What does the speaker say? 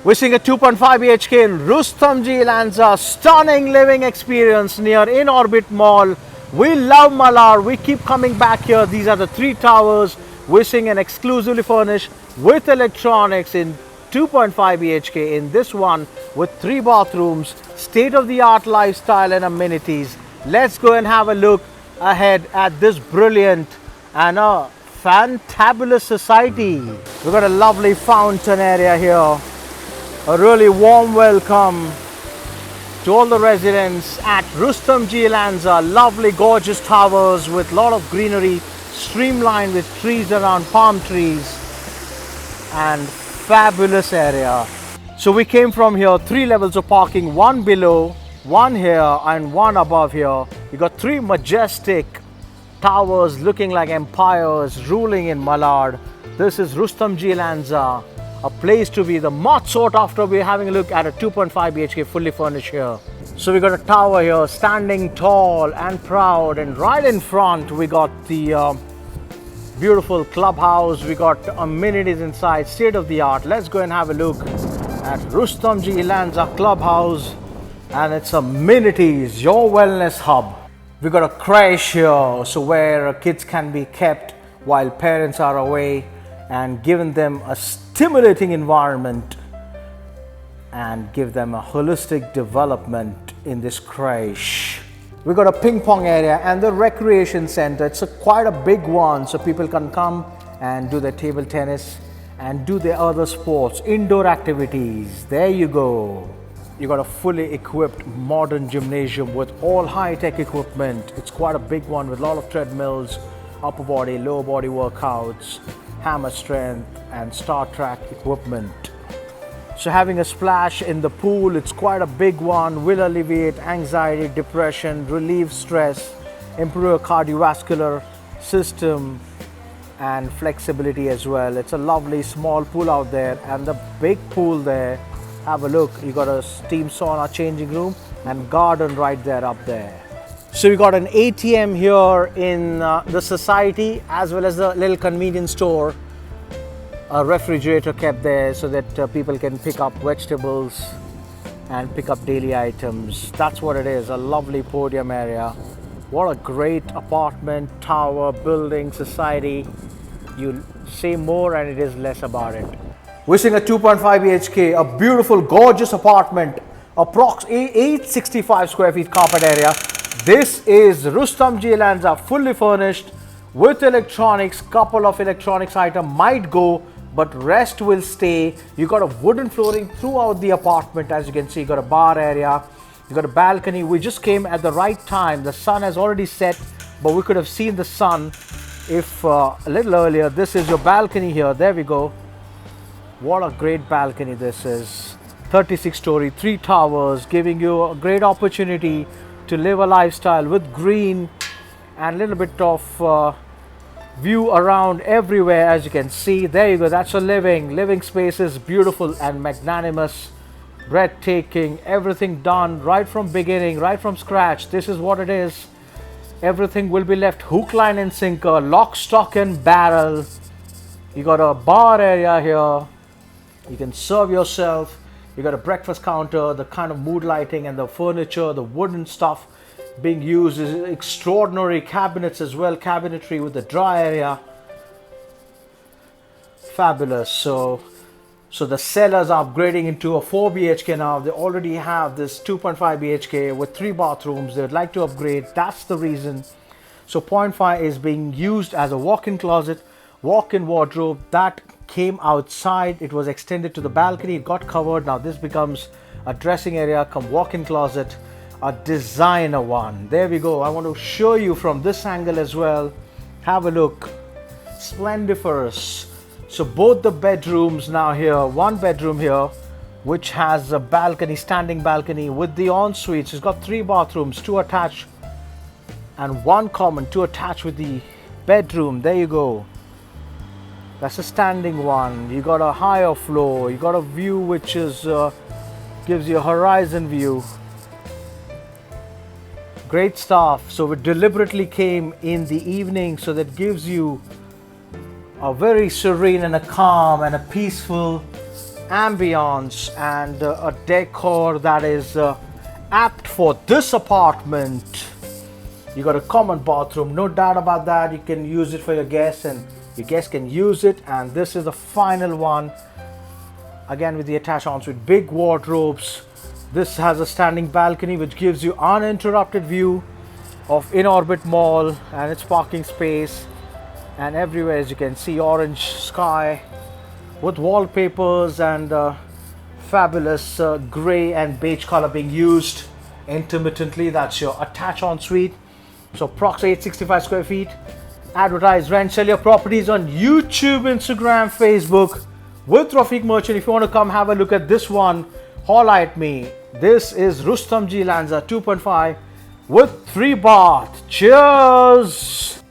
Wishing a 2.5 BHK in Rustomjee Elanza, stunning living experience near Inorbit Mall. We love Malad. We keep coming back here. These are the 3 towers. Wishing an exclusively furnished with electronics in 2.5 BHK in this one with 3 bathrooms, state-of-the-art lifestyle and amenities. Let's go and have a look ahead at this brilliant and a fantabulous society. We've got a lovely fountain area here. A really warm welcome to all the residents at Rustomjee Elanza. Lovely, gorgeous towers with a lot of greenery, streamlined with trees around, palm trees, and fabulous area. So we came from here, 3 levels of parking, 1 below, 1 here, and 1 above here. You got 3 majestic towers looking like empires ruling in Malad. This is Rustomjee Elanza. A place to be, the most sought after. We're having a look at a 2.5 BHK fully furnished here. So we got a tower here standing tall and proud, and right in front we got the beautiful clubhouse. We got amenities inside, state of the art. Let's go and have a look at Rustomjee Elanza clubhouse and its amenities, your wellness hub. We got a creche here, so where kids can be kept while parents are away, and given them a stimulating environment and give them a holistic development in this creche. We got a ping pong area and the recreation center. It's quite a big one, so people can come and do their table tennis and do their other sports, indoor activities. There you go. You got a fully equipped modern gymnasium with all high-tech equipment. It's quite a big one with a lot of treadmills, upper body, lower body workouts, hammer strength and Star Trek equipment. So having a splash in the pool, it's quite a big one, will alleviate anxiety, depression, relieve stress, improve cardiovascular system and flexibility as well. It's a lovely small pool out there, and the big pool there, have a look. You got a steam sauna, changing room and garden right there up there. So we got an ATM here in the society, as well as a little convenience store. A refrigerator kept there so that people can pick up vegetables and pick up daily items. That's what it is, a lovely podium area. What a great apartment, tower, building, society. You say more and it is less about it. Wishing a 2.5 BHK, a beautiful, gorgeous apartment, approx 865 square feet carpet area. This is Rustomjee Elanza, fully furnished with electronics. Couple of electronics item might go, but rest will stay. You got a wooden flooring throughout the apartment. As you can see, you got a bar area, you got a balcony. We just came at the right time. The sun has already set, but we could have seen the sun if a little earlier. This is your balcony here. There we go. What a great balcony this is. 36-story, 3 towers, giving you a great opportunity to live a lifestyle with green and a little bit of view around everywhere. As you can see, there you go. That's a living space is beautiful and magnanimous, breathtaking. Everything done right from beginning, right from scratch. This is what it is. Everything will be left hook, line and sinker, lock, stock and barrel. You got a bar area here. You can serve yourself. You got a breakfast counter. The kind of mood lighting and the furniture, the wooden stuff being used is extraordinary. Cabinets as well, cabinetry with the dry area. Fabulous. So the sellers are upgrading into a 4 BHK now. They already have this 2.5 BHK with 3 bathrooms. They'd like to upgrade. That's the reason. So 0.5 is being used as a walk-in closet, walk-in wardrobe that came outside. It was extended to the balcony. It got covered. Now this becomes a dressing area come walk-in closet, a designer one. There we go. I want to show you from this angle as well. Have a look. Splendiferous. So both the bedrooms now here, 1 bedroom here which has a balcony, standing balcony with the ensuite. It's got 3 bathrooms, 2 attached and 1 common, 2 attached with the bedroom. There you go. That's a standing one. You got a higher floor. You got a view which is gives you a horizon view. Great stuff. So we deliberately came in the evening, so that gives you a very serene and a calm and a peaceful ambience and a decor that is apt for this apartment. You got a common bathroom, no doubt about that. You can use it for your guests and your guests can use it. And this is the final one, again with the attached ensuite, big wardrobes. This has a standing balcony which gives you uninterrupted view of Inorbit Mall and its parking space, and everywhere as you can see orange sky with wallpapers and fabulous gray and beige color being used intermittently. That's your attached ensuite. So approximately 865 square feet. Advertise, rent, sell your properties on YouTube, Instagram, Facebook with Rafiq Merchant. If you want to come have a look at this one, holla at me. This is Rustomjee Elanza 2.5 with 3 bath. Cheers!